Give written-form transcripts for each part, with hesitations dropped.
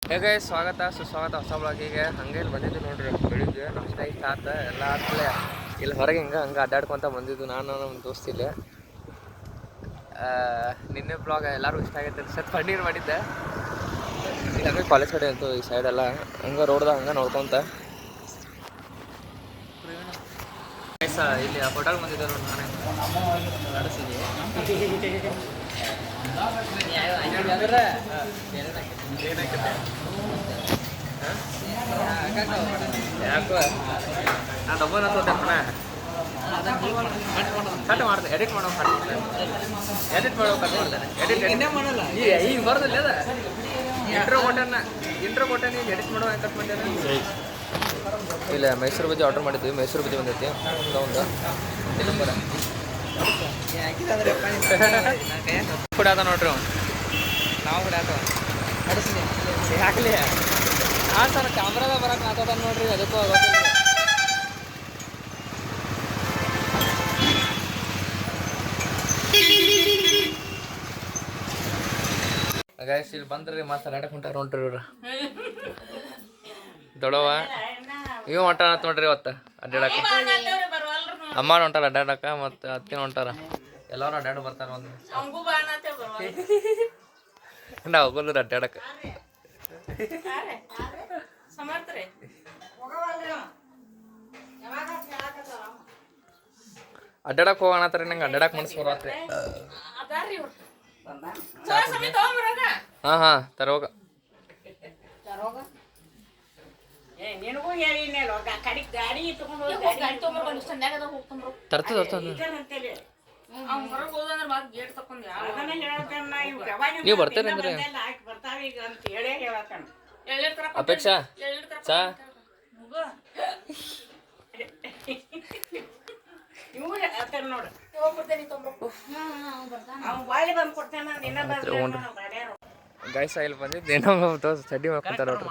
ಹೇಗೆ ಸ್ವಾಗತ ಸುಸ್ವಾಗತ ಹೊಸ ಬ್ಲಾಗಿಗೆ. ಹಂಗೆ ಇಲ್ಲಿ ಬಂದಿದ್ದು ನೋಡ್ರಿ, ಬೆಳಿಗ್ಗೆ ನಾಷ್ಟ ಇಷ್ಟ ಆತ ಎಲ್ಲ ಆದ್ಮೇಲೆ ಇಲ್ಲಿ ಹೊರಗೆ ಹಂಗೆ ಅಡ್ಡಾಡ್ಕೊತ ಬಂದಿದ್ದು ನಾನು ನಮ್ಮ ದೋಸ್ತಿಲ್ಲಿ. ನಿನ್ನೆ ಬ್ಲಾಗ್ ಎಲ್ಲರೂ ಇಷ್ಟ ಆಗೈತೆ ಸ್ವಲ್ಪ ಪನ್ನೀರ್ ಮಾಡಿದ್ದೆ. ಈಗ ಹಂಗೆ ಕಾಲೇಜ್ ಕಡೆ ಅಂತೂ ಈ ಸೈಡೆಲ್ಲ ಹಂಗೆ ರೋಡ್ದಾಗ ಹಂಗೆ ನೋಡ್ಕೊತ ಇಲ್ಲಿ ಹೋಟೆಲ್ ಬಂದಿದ್ದೆ ನೋಡಿ. ನಾನೇ ಯಾಕೋ ನಾನು ಡಬ್ಬನ ತೋತೇನ ಕಟ್ ಮಾಡ್ದೆ, ಎಡಿಟ್ ಮಾಡೋ ಎಡಿಟ್ ಮಾಡೋ ಕಟ್ ಮಾಡ್ತಾನೆ. ಎಡಿಟ್ ಮಾಡಲ್ಲ ಈಗ ಬರೋದಿಲ್ಲ ಅದ ಇಂಟ್ರೋ ಕೊಟ್ಟೆ ನೀನು ಎಡಿಟ್ ಮಾಡೋ ಕಟ್ ಮಾಡ್ತೇನೆ. ಇಲ್ಲ ಮೈಸೂರು ಬಜ್ಜಿ ಆರ್ಡರ್ ಮಾಡಿದ್ವಿ, ಮೈಸೂರು ಬಜ್ಜಿ ಬಂದೈತಿ ಒಂದು ಇಲ್ಲ ಬರ ಕೂಡ ಅದ ನೋಡ್ರಿ. ನಾವು ಕೂಡ ಆತ ಯಾಕಲಿ ಹಾಂ ಸರ್ ಕ್ಯಾಮ್ರಾದ ಬರಕ್ಕೆ ಮಾತಾಡ ನೋಡ್ರಿ, ಅದಕ್ಕೂ ಗೊತ್ತಿಲ್ಲ. ಗೈಸ್ ಇಲ್ಲಿ ಬಂದ್ರಿ ಮಾತಾಡಕ್ಕೆ ಹೊಂಟಾರ ನೋಡ್ರಿ ಇವ್ರು. ದೊಡವ ಇವ್ ಹೊಂಟಾರ ನೋಡ್ರಿ ಇವತ್ತು ಅಡ್ಡಾಡಕ್ಕೆ. ಅಮ್ಮ ಹೊಂಟಾರ ಅಡ್ಡಾಡಕ್ಕೆ, ಮತ್ತು ಅತ್ತಿನ ಹೊಂಟಾರ. ಎಲ್ಲರೂ ಅಡ್ಡಾಡ ಬರ್ತಾರ. ಒಂದು ನಾವು ಹೋಗೋದು ಅಡ್ಡಾಡಕ್ಕೆ. ಅಡ್ಡಾಡಕ್ಕೆ ಹೋಗೋಣತ್ರಿ, ನಂಗೆ ಅಡ್ಡಾಡಕ್ಕೆ ಮನಸ್ಸು ಬರತ್ರಿ. ಹಾಂ ತರೋಗ ನೀವು ಬರ್ತೀರಿ ಅಂದ್ರೆ ಅಪೇಕ್ಷಾ ಚಾ ಗೈಸ್ ಇಲ್ಲಿ ಬಂದಿದ್ದು ಏನೋ ದೋಸ್ತ ಚಡ್ಡಿ ಮಾಡ್ಕೊಂತಾರ ನೋಡ್ರಿ.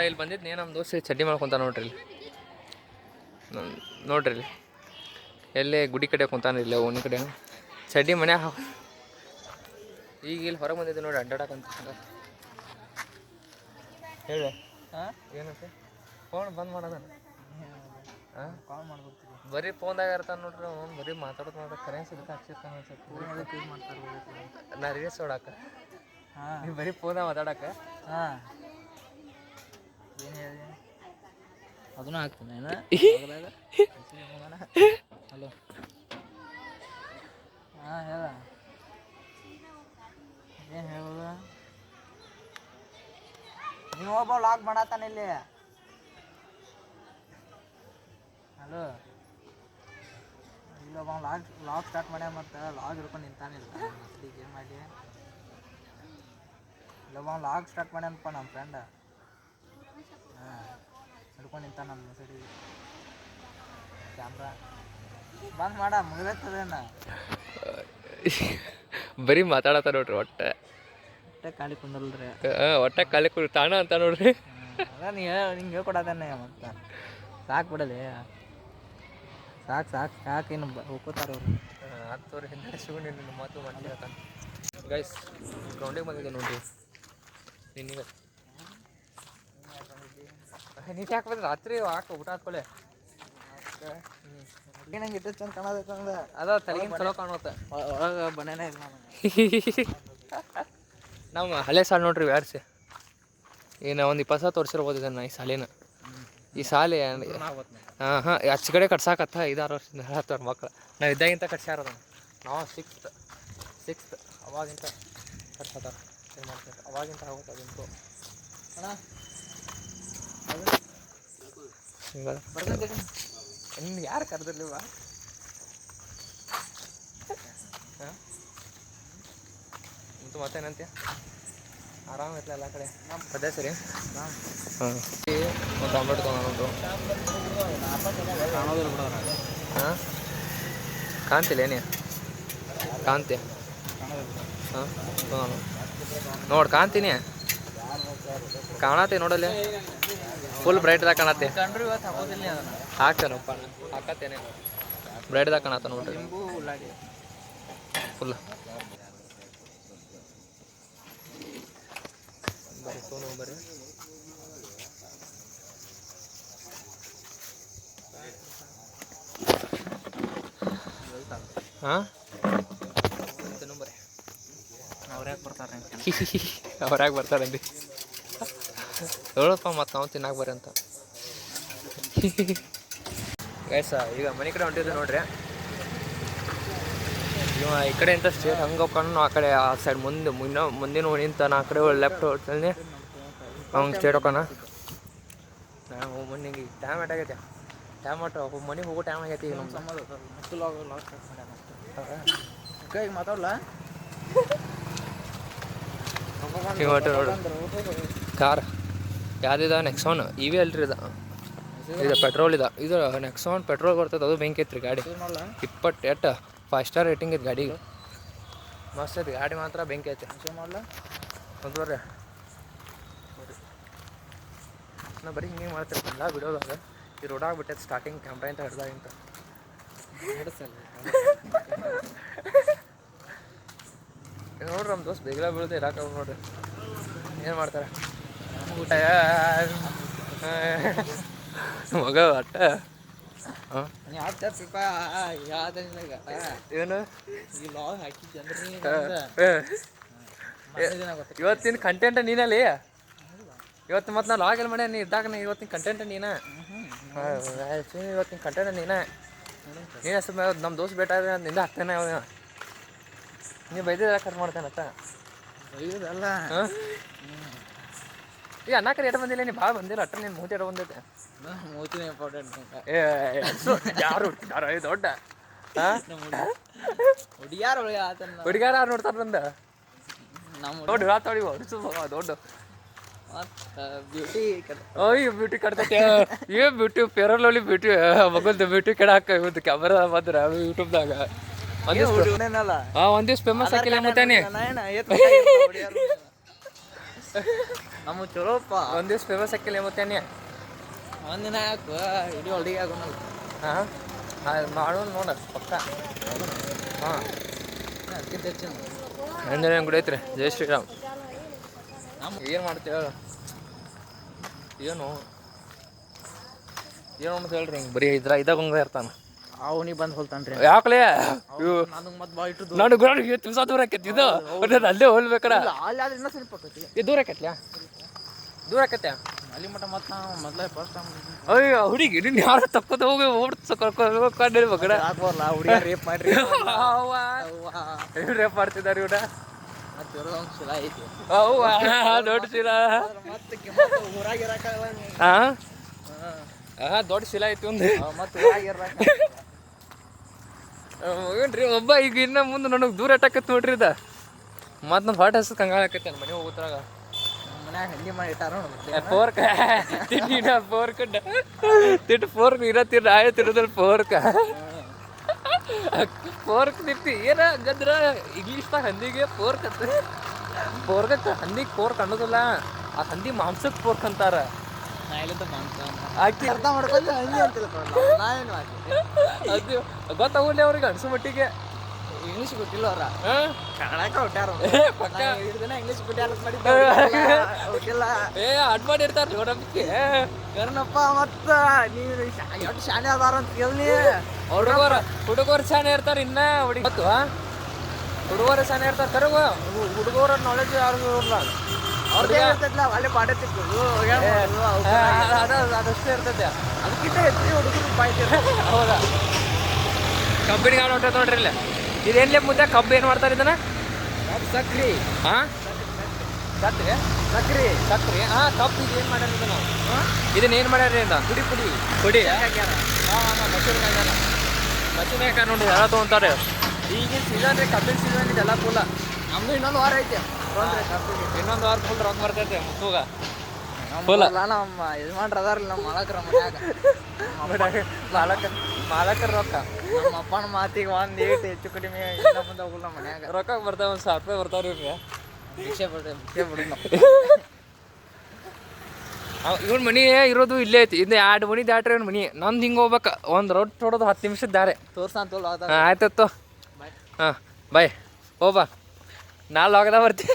ಇಲ್ಲಿ ಬಂದಿದ್ದು ಏನೋ ನಮ್ಮ ದೋಸ್ತ ಚಡ್ಡಿ ಮಾಡ್ಕೊಂತಾರ ನೋಡ್ರಿ. ನೋಡ್ರಿ ಇಲ್ಲಿ ಎಲ್ಲೇ ಗುಡಿ ಕಡೆ ಕುಂತಾನ, ಇಲ್ಲ ಓಣಿ ಕಡೆ ಚಡ್ಡಿ ಮನ್ಯಾಗ ಈಗ ಇಲ್ಲಿ ಹೊರಗೆ ಬಂದಿದ್ದೆ ನೋಡಿ ಅಡ್ಡಾಡಕಂತ. ಹೇಳಿ ಏನಂತೆ ಫೋನ್ ಬಂದ್ ಮಾಡೋದ ಕಾಲ್ ಮಾಡ್ಬೇಕು. ಬರೀ ಫೋನ್ದಾಗ ಇರ್ತಾನೆ ನೋಡ್ರಿ ಅವ್ನು, ಬರೀ ಮಾತಾಡೋದು ಕರೆನ್ಸಿ ಇದಕ್ಕೆ ಹಚ್ಚಿರ್ತಾನೆ ನಾ ರೀಲ್ಸ್ ನೋಡಾಕ. ನೀವು ಬರೀ ಫೋನಾಗ ಮಾತಾಡಕ. ಏನು ಹೇಳಿ ಅದನ್ನು ಹಾಕ್ತೀನಿ ಹಲೋ. ಹೇಳ ಏನು ಹೇಳೋದು? ನೀವು ಒಬ್ಬ ಲಾಗ್ ಮಾಡತ್ತಾನ ಇಲ್ಲಿ. ಹಲೋ ಇಲ್ಲೊಬ್ಬ ಲಾಗ್ ಸ್ಟಾರ್ಟ್ ಮಾಡ್ಯ, ಮತ್ತು ಲಾಗ್ ಹಿಡ್ಕೊಂಡು ನಿಂತಾನಿಲ್ಲ. ಮಕ್ಕಳಿಗೆ ಏನು ಮಾಡಿ ಇಲ್ಲೊಬ್ಬ ಲಾಗ್ ಸ್ಟಾರ್ಟ್ ಮಾಡ್ಯಾನಪ್ಪ ನಮ್ಮ ಫ್ರೆಂಡ. ಹಿಡ್ಕೊಂಡು ನಿಂತಾನ ನಮ್ಮ ಸೈಡಿಗೆ. ಕ್ಯಾಮ್ರಾ ಬಂದ್ ಮಾಡ ಮುಗಿದತ್ತದೇನ. ಬರೀ ಮಾತಾಡತ್ತ ನೋಡ್ರಿ. ಹೊಟ್ಟೆ ಖಾಲಿ ಕುಂದಲ್ರಿ, ಹೊಟ್ಟೆ ಖಾಲಿ ಕುಂದ ತಾಣ ಅಂತ ನೋಡ್ರಿ. ಅದ ನಿಂಗೆ ಹೇಳ್ಕೊಡತಾನೆ ಮತ್ತೆ ಸಾಕು ಬಿಡಲಿ. ಸಾಕು ಏನು ಹೋಗ್ಕೋತಾರ ಅವ್ರು. ಹತ್ತವ್ರು ಹಿಂದೆ ಸಿಗೊಂಡು ನಿನ್ನ ಮಾತು ಮಾಡ್ಲಿಕ್ಕೆ ಗೈಸ್ ಗ್ರೌಂಡಿಗೆ ಬಂದಿದ್ದೆ ನೋಡ್ರಿ. ನಿನ್ನೆ ನೀನು ಯಾಕೆ ಬಂದ್ರೆ ರಾತ್ರಿ ಹಾಕಿ ಊಟ ಹಾಕೊಳ್ಳೆ. ನಂಗೆ ಇಟ್ಟು ಚಂದ ಕಾಣೋದೈತಂದ ಅದ ತಲೆಗಿನ ಚಲೋ ಕಾಣುತ್ತೆ. ಒಳಗೆ ಬನೇನೇ ಇಲ್ಲ ನಾವು ಹಳೆ ಸಾಲ ನೋಡ್ರಿ ವ್ಯಾರ್ಸಿ. ಏನು ಒಂದು 20 ವರ್ಷ ತೋರಿಸಿರ್ಬೋದು ಇದನ್ನು. ಈ ಸಾಲಿನ ಈ ಸಾಲೆ ಹಾಂ ಆಚೆ ಕಡೆ ಕಟ್ಸಾಕತ್ತ 5-6 ವರ್ಷದಿಂದ ಹೇಳತ್ತವ್ರ ಮಕ್ಳು. ನಾವು ಇದ್ದಾಗಿಂತ ಕಟ್ಸ್ಯಾರ ಅದನ್ನು. ನಾವು ಸಿಕ್ಸ್ತ್ ಅವಾಗಿಂತ ಕಟ್ಸತ್ತಾರ. ಏನು ಮಾಡ್ತಾರೆ ಅವಾಗಿಂತ ಆಗುತ್ತೆ ಅದಿಂತು ಅಣ್ಣ. ನಿಮ್ಗೆ ಯಾರು ಕರೆದಿರ್ಲಿವ? ಹಾಂ ಮತ್ತೇನಂತೀಯ? ಆರಾಮ ಇರ್ತಲ್ಲ ಎಲ್ಲ ಕಡೆ ಅದೇ ಸರಿ. ಹಾಂ ಒಂದು ಆಮ್ಲೆಟ್ ತೊಗೊಂಡು ಕಾಣೋದಿಲ್ಲ ಬಿಡೋಣ. ಹಾಂ ಕಾಣ್ತಿಲ್ಲ ಏನೇ ಕಾಣ್ತೀಯ? ಹಾಂ ನೋಡಿ ಕಾಣ್ತೀನಿ, ಕಾಣತ್ತೆ ನೋಡಲ್ಲಿ ಫುಲ್ ಬ್ರೈಟ್ದಾಗ ಕಾಣತ್ತೆ. ಹಾಕ್ತೇನಪ್ಪ ಹಾಕತ್ತೇನೆ ಬ್ರೈಟ್ದಾಗ ಕಾಣತ್ತ ನೋಡ್ರಿ ಫುಲ್. ತೊಗೊಂಡ್ಬರ್ರಿ. ಹಾಂ ತೊಗೊಂಬರ್ರಿ. ಅವ್ರ್ಯಾಕೆ ಬರ್ತಾರಂడి ಹೇಳಪ್ಪ ಮತ್ತು ನಾವು ತಿನ್ನಾಕೆ ಬರ್ರಿ ಅಂತ. ಗೈಸ್ ಈಗ ಮನೆ ಕಡೆ ಹೊಂಟಿದ್ದು ನೋಡ್ರಿ. ಇವ ಈ ಕಡೆ ಅಂತ ಸ್ಟೇಟ್ ಹಂಗೆ ಹೋಗ್ಕೊಂಡು ಆ ಕಡೆ ಆ ಸೈಡ್ ಮುಂದಿನ ನಿಂತ ನಾ ಆ ಕಡೆ ಲೆಫ್ಟ್ ಹೊಡ್ತೀನಿ ಅವ್ನು ಸ್ಟೇಟ್ ಹೋಗೋಣ. ನಾನು ಮನೆಗೆ ಟೈಮ್ ಆಗೈತೆ. ಟೈಮ್ ಮನೆಗೆ ಹೋಗೋ ಟೈಮ್ ಆಗೈತಿ ಈಗ ನಮ್ಮ ಮಾತಾಡಲ್ಲ ನೋಡು ಕಾರ್ ಯಾವ್ದಿದ ನೆಕ್ಸಾನ್ ಇವಿ ಅಲ್ರಿ ಇದು ಪೆಟ್ರೋಲ್ ಇದು ನೆಕ್ಸಾನ್ ಪೆಟ್ರೋಲ್ ಬರ್ತದೆ. ಅದು ಬೆಂಕಿ ಐತ್ರಿ ಗಾಡಿ 20 5 ಸ್ಟಾರ್ ರೇಟಿಂಗ್ ಐತೆ ಗಾಡಿಗೆ. ಮಸ್ತ್ ಐತಿ ಗಾಡಿ ಮಾತ್ರ ಬೆಂಕಿ ಐತೆ. ಮಾಡಲ್ಲ ಒಂದ್ವರೆ ನಾ ಬರೀ ಹಿಂಗೆ ಮಾಡ್ತಿರ್ತಿಲ್ಲ ಬಿಡೋದಾಗ ಈ ರೋಡಾಗ ಬಿಟ್ಟೈತೆ ಸ್ಟಾರ್ಟಿಂಗ್ ಕ್ಯಾಮ್ರಾ ಅಂತ ಹಿಡ್ದಾಗಿಂತ ನೋಡ್ರಿ ನಮ್ಮ ದೋಸ್ತ್ ಬೇಗಲ ಬೀಳುತ್ತೆ ಇರಾಕ ನೋಡ್ರಿ ಏನು ಮಾಡ್ತಾರೆ ಊಟ ಮಗ ಒಟ್ಟ ಏನು ಇವತ್ತಿನ ಕಂಟೆಂಟ್ ನೀನಲ್ಲಿ ಇವತ್ತು ಮತ್ತು ನಾ ಲಾಗ್ ಎಲ್ಲ ಮಾಡ್ಯ ನೀ ಇದ್ದಾಗ ಇವತ್ತಿನ ಕಂಟೆಂಟ್ ನೀನು ಇವತ್ತಿನ ಕಂಟೆಂಟ್ ನೀನೇ ನಮ್ಮ ದೋಸ್ತ್ ಬೇಟ ನಿಂದ ಹಾಕ್ತೇನೆ ಅವ ನೀವು ಬೈದಿಲ್ಲ ಕಟ್ ಮಾಡ್ತೇನತ್ತ ಬೈದಲ್ಲ ಈಗ ಅನ್ನಕ್ಕೆ ರೇಟ್ ಬಂದಿಲ್ಲ ನೀ ಭಾಳ ಬಂದಿಲ್ಲ ಅಟ್ಟ ನೀನು ಮೂತಿ ಬಂದೈತೆ ಮೂತಿನ ಇಂಪಾರ್ಟೆಂಟ್ ಯಾರು ದೊಡ್ಡ ಹುಡುಗ್ಯಾರ ಹುಡುಗ್ಯಾರ ಯಾರು ನೋಡ್ತಾರ ಬಂದ ದೊಡ್ಡ ರಾತೋಡಿ ದೊಡ್ಡ ಬ್ಯೂಟಿ ಅಯ್ಯೋ ಬ್ಯೂಟಿ ಕಟ್ತೈತೆ ಏ ಬ್ಯೂಟಿ ಪೇರಲೋಲಿ ಬ್ಯೂಟಿ ಮಗಲ್ದು ಬ್ಯೂಟಿ ಕಡೆ ಹಾಕ ಇವತ್ತು ಕ್ಯಾಮರಾ ಬಂದ್ರೆ ಯೂಟ್ಯೂಬ್ದಾಗ ಒಂದಿವ್ಸ ಫೇಮಸ್ ಹಾಕಿಲ್ಲ ಮತ್ತಾನೆ ನಮ್ಮ ಚಲೋಪ್ಪ ಒಂದಿವ್ಸ ಫೇಮಸ್ ಹಾಕಿಲ್ಲ ಮತ್ತಾನೆ ಒಂದಿನ ಯಾಕೆ ಇಡೀ ಹುಡುಗಿ ಆಗೋಣಲ್ಲ. ಹಾಂ ಮಾಡೋಣ ನೋಡ ಪಕ್ಕ. ಹಾಂ ಅದಕ್ಕಿಂತ ಹೆಚ್ಚು ಅಂದ್ರೆ ಗುಡಿ ಐತ್ರಿ ಜೈ ಶ್ರೀರಾಮ್. ಏನು ಮಾಡ್ತೀವಿ ಏನು ಅಂತ ಹೇಳ್ರಿ ಹಿಂಗೆ ಬರೀ ಇದಾಗ ಹಂಗ ಇರ್ತಾನ ಅವನಿಗೆ ಬಂದು ಹೋಲ್ತಾನ್ರಿ ಯಾಕಲೇ ನನಗೆ ಮತ್ತೆ ಭಾಳ ಇಟ್ಟು ನನಗೆ ತುಸ ದೂರ ಆಕೈತಿ ಇದು ಅಲ್ಲೇ ಹೋಲ್ಬೇಕಾರ ಅಲ್ಲಿ ಆದ್ರೆ ಇನ್ನೂ ಸ್ವಲ್ಪ ಆಕೈತಿ. ಇದು ದೂರ ಆಕೈತ್ಲ್ಯಾ ದೂರ ಆಕೈತ್ಯಾ ಅಲ್ಲಿ ಮಟ್ಟ ಮತ್ತೆ ನಾವು ಮೊದಲೇ ಫಸ್ಟ್ ಟೈಮ್ ಅಯ್ಯೋ ಹುಡುಗಿ ನಿನ್ನ ಯಾರು ತಕ್ಕೋತ ಹೋಗಿ ಓಡ್ಸ ಕರ್ಕೊಂಡು ಹಾಕ್ಬಾರಲ್ಲ ಹುಡುಗಿ ರೇಪ್ ಮಾಡ್ರಿ ರೇಪ್ ಮಾಡ್ತಿದ್ದಾರೆ ಇವ್ರ ಮತ್ತೆ ಶಿಲ ಐತಿ ದೊಡ್ಡ ಶಿಲ ಮತ್ತೆ ಊರಾಗ ಇರಕ್ಕಾಗಲ್ಲ ದೊಡ್ಡ ಶಿಲ ಐತಿ ಒಂದು ಮತ್ತೆ ಊರಾಗ ಏನ್ರಿ ಒಬ್ಬ ಈಗ ಇನ್ನ ಮುಂದೆ ನನಗೆ ದೂರ ಅಟ್ಟಾಕತ್ ನೋಡ್ರಿ ಇದ ಮತ್ತೆ ನಮ್ಮ ಹಾಟ್ ಹಸದ್ ಕಂಗಾಳ ಆಕೈತೆ ಮನೆ ಹೋಗುತ್ತಾಗ ಮನ್ಯಾಗ ಹಂಗೆ ಮಾಡಿ ಇಟ್ಟಾರ ಫೋರ್ಕ್ ತಿನ್ನ ಫೋರ್ಕ್ ತಿಟ್ಟು ಫೋರ್ಕ್ ಇರತ್ತಿರ ಆಯ್ತಿರೋದ್ರ ಫೋರ್ಕ್ ತಿರ್ತಿ ಏನ ಗದ್ರ ಇಂಗ್ಲೀಷ್ದಾಗ ಹಂದಿಗೆ ಫೋರ್ಕ್ ಅಂತ ಫೋರ್ಕ್ ಹಂದಿಗೆ ಫೋರ್ಕ್ ಅನ್ನೋದಿಲ್ಲ ಆ ಹಂದಿ ಮಾಂಸಕ್ಕೆ ಫೋರ್ಕ್ ಅಂತಾರ. ಅರ್ಥ ಮಾಡ್ಕೊಂಡು ಹಂಗೆ ಅಂತ ನಾವೇನು ಅದು ಗೊತ್ತಾಗಲಿ ಅವ್ರಿಗೆ ಅನ್ಸೋ ಮಟ್ಟಿಗೆ ಇಂಗ್ಲೀಷ್ ಗೊತ್ತಿಲ್ಲ ಅವ್ರ ಕನ್ನಡಕ ಹುಟ್ಟಾರ ದಿನ ಇಂಗ್ಲೀಷ್ ಬಿಟ್ಟಾರ ಗೊತ್ತಿಲ್ಲ ಅಡ್ ಮಾಡಿರ್ತಾರ ನೋಡಕ್ಕೆ ಕರ್ನಪ್ಪ ಮತ್ತ ನೀವು ಎಷ್ಟು ಶಾನೆ ಅದಾರ ಅಂತ ಕೇಳಿ ಹುಡುಗರು ಶಾನೆ ಇರ್ತಾರ ಇನ್ನ ಹುಡುಗರು ಶಾನೆ ಇರ್ತಾರ ಕರಗ ಹುಡುಗರ ನಾಲೆಜ್ ಯಾರಿಗೂ ಇರಲ್ಲ ಅವ್ರದ್ದು ಇರ್ತೈತಿಲ್ಲ ಅಲ್ಲೇ ಪಾಡತಿತ್ತು ಅದಷ್ಟೇ ಇರ್ತೈತೆ ಅದಕ್ಕಿಂತ ಹೆಚ್ಚು ಹುಡುಗರು ಪಾಯ್ತಿರ ಹೌದಾ ಕಬ್ಬಿನ ಹೊಂಟೈತೆ ನೋಡ್ರಿ ಇಲ್ಲ ಇದೇನ್ಲೇ ಮುದ್ದೆ ಕಬ್ಬು ಏನು ಮಾಡ್ತಾರೆ ಇದನ್ನ ಸಕ್ರಿ ಹಾಂ ಸಕ್ರಿ ಸಕ್ರಿ ಹಾಂ ಕಬ್ಬು ಇದು ಏನು ಮಾಡ್ಯಾರ ಇದನ್ನ ಇದನ್ನ ಮಾಡ್ಯಾರ ಇಂದ ಪುಡಿ ಮಚ್ಚಿನಕಾಯಿ ನೋಡಿ ಎಲ್ಲ ತೊಗೊಂತಾರೆ ಈಗಿನ ಸೀಸನ್ ರೀ ಕಬ್ಬಿನ ಸೀಸನ್ ಇದೆಲ್ಲ ಫುಲ್ಲ ನಮ್ದು ಇನ್ನೊಂದು ವಾರ ಐತೆ ಇನ್ನೊಂದು ವಾರ ಫುಲ್ ರೊಕ್ಕ ಬರ್ತೈತೆ ಮುತ್ತುಗ ನಮ್ಮ ಯಜಮಾನ್ರು ಅದಾರಲ್ಲ ನಮ್ಮ ಮಾಲಕರ ರೊಕ್ಕ ನಮ್ಮ ಅಪ್ಪನ ಮಾತಿಗೆ ಒಂದು ಏಟು ಹೆಚ್ಚು ಕಡಿಮೆ ಇಲ್ಲ ಮುಂದೆ ಹೋಗಲ್ಲ ನಮ್ಮ ಮನ್ಯಾಗ ರೊಕ್ಕ ಬರ್ತಾವೆ ಒಂದು 1000 ರೂಪಾಯಿ ಬರ್ತಾವ್ರಿ ಇವ್ರಿಗೆ ಭಿಕ್ಷೆ ಬಿಡೋದು ಇವ್ನ ಮನಿ ಇರೋದು ಇಲ್ಲೇ ಐತಿ ಇನ್ನು 2 ಮನಿ ದಾಟ್ರಿ ಇವ್ನ ಮನಿ ನಂದು ಹಿಂಗೆ ಹೋಗ್ಬೇಕು ಒಂದು ರೋಡ್ ಹೊಡೋದು 10 ನಿಮಿಷದ ದಾರೆ ತೋರ್ಸಂತ ಆಯ್ತು ಹಾಂ ಬಾಯ್ ಹೋಗ್ಬಾ ನಾ ಲಾಗದ ಬರ್ತೀನಿ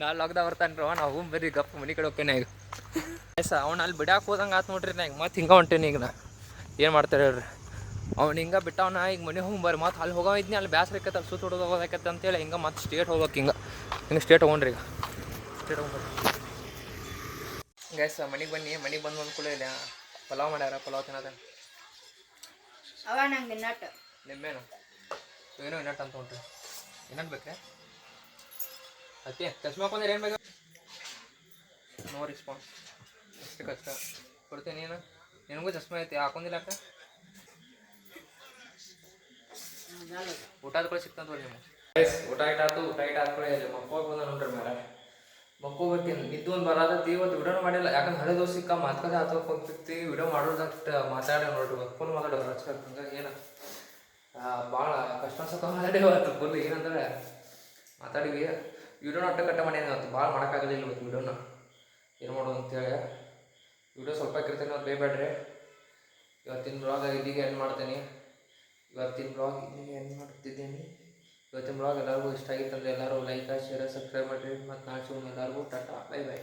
ನಾಳೆ ಲಾಕ್ದಾಗ ಬರ್ತಾನ್ರವ ನಾವು ಬರೀ ಗಪ್ಪ ಮನೆ ಕಡೆ ಹೋಗ್ತೇನೆ ಈಗ ಅವ್ನು ಅಲ್ಲಿ ಬಿಡಾಕೆ ಹೋದಂಗೆ ಆತು ನೋಡ್ರಿ ನಾ ಈಗ ಮತ್ತೆ ಹಿಂಗೆ ಹೊಂಟೇನಿ ಈಗ ನಾ ಏನು ಮಾಡ್ತಾರೆ ಹೇಳ್ರಿ ಅವ್ನು ಹಿಂಗೆ ಬಿಟ್ಟವನ ಈಗ ಮನೆ ಹೋಗಿ ಬರ್ರಿ ಮತ್ತೆ ಅಲ್ಲಿ ಹೋಗೋ ಇದ್ನಿ ಅಲ್ಲಿ ಬ್ಯಾಸ್ರ ಇಕ್ಕತ್ತೆ ಅಲ್ಲಿ ಸುತ್ತ ಹೊಡೋದು ಹೋಗೋದಕ್ಕತ್ತೆ ಅಂತೇಳಿ ಹಿಂಗೆ ಮತ್ತೆ ಸ್ಟೇಟ್ ಹೋಗ್ಬೇಕು ಹಿಂಗೆ ಸ್ಟೇಟ್ ಹೋಗ್ರಿ ಈಗ ಸ್ಟೇಟ್ ಹೋಗ್ಬರ್ರಿ ಗ್ಯಾಸ್ ಮನೆಗೆ ಮನೆಗೆ ಬಂದು ಒಂದು ಕೂಡ ಇಲ್ಲ ಪಲಾವ್ ಮಾಡ್ಯಾರ ಪಲಾವ್ ತಿನ್ನೋದ ಅವ ನಂಗೆ ನಟ್ ನಿಮ್ಮೇನು ಏನೋ ಇನ್ನಟ್ ಅಂತ ಹೊಂಟ್ರಿ ಏನಂತ ಬೇಕ್ರೆ ಅತ್ತೆ ಚಶ್ಮಾ ಹಾಕೊಂಡ್ರೆ ಏನು ಬೇಕು ನೋ ರೆಸ್ಪಾನ್ಸ್ ಅಷ್ಟೇ ಕಷ್ಟ ಕೊಡ್ತೀನಿ ನೀನು ನಿನಗೂ ಚಶ್ಮಾ ಐತಿ ಹಾಕೊಂಡಿಲ್ಲ ಅಕ್ಕ ಊಟ ಆದ್ಕೊಳ್ಳಿ ಸಿಕ್ತಂತ ನಿಮ್ಮ ಊಟ ಆದ್ಕೊಳ್ಳಿ ಮಕ್ಕೋಗಿ ಬಂದ ನೋಡ್ರಿ ಮೇಲೆ ಮಕ್ಕೋಬೇಕೇನು ನಿದ್ದು ಒಂದು ಬರೋದತ್ತಿ ಇವತ್ತು ವಿಡಿಯೋನು ಮಾಡಿಲ್ಲ ಯಾಕಂದ್ರೆ ಹಳೆ ದೋಸ್ತ ಸಿಕ್ಕ ಮಾತ್ಕತೆ ಹಾಕೋಕೆ ಹೋಗ್ತಿರ್ತಿ ವಿಡಿಯೋ ಮಾಡೋದಷ್ಟು ಮಾತಾಡಿ ನೋಡ್ರಿ ಫುಲ್ ಮಾತಾಡೋದು ಹಚ್ಬೇಕು ಹಂಗಾಗಿ ಏನು ಭಾಳ ಕಷ್ಟ ಅನ್ಸತ್ತ ಮಾತಾಡಿ ಇವತ್ತು ಫುಲ್ ಏನಂದ್ರೆ ಮಾತಾಡಿವಿ ವಿಡಿಯೋನ ಕಟ್ಟ ಮಾಡೇನಿ ಇವತ್ತು ಭಾಳ ಮಾಡೋಕ್ಕಾಗಲಿಲ್ಲ ಇವತ್ತು ವಿಡಿಯೋನ ಏನು ಮಾಡೋದು ಅಂತೇಳಿ ವಿಡಿಯೋ ಸ್ವಲ್ಪ ಇರ್ತೀನಿ ಅವ್ರು ಬೇಬೇಡ್ರಿ ಇವತ್ತಿನ ಬ್ಲಾಗ್ ಇಲ್ಲಿಗೆ ಎಂಡ್ ಮಾಡ್ತೀನಿ ಇವತ್ತಿನ ಬ್ಲಾಗ್ ಎಲ್ಲರಿಗೂ ಇಷ್ಟ ಆಗಿತ್ತಂದ್ರೆ ಎಲ್ಲರೂ ಲೈಕ್ ಶೇರ್ ಸಬ್ಸ್ಕ್ರೈಬ್ ಮಾಡಿರಿ ಮತ್ತು ನಾಳೆ ಸಿಗೋಣ ಎಲ್ಲರಿಗೂ ಟಾಟಾ ಬೈ ಬೈ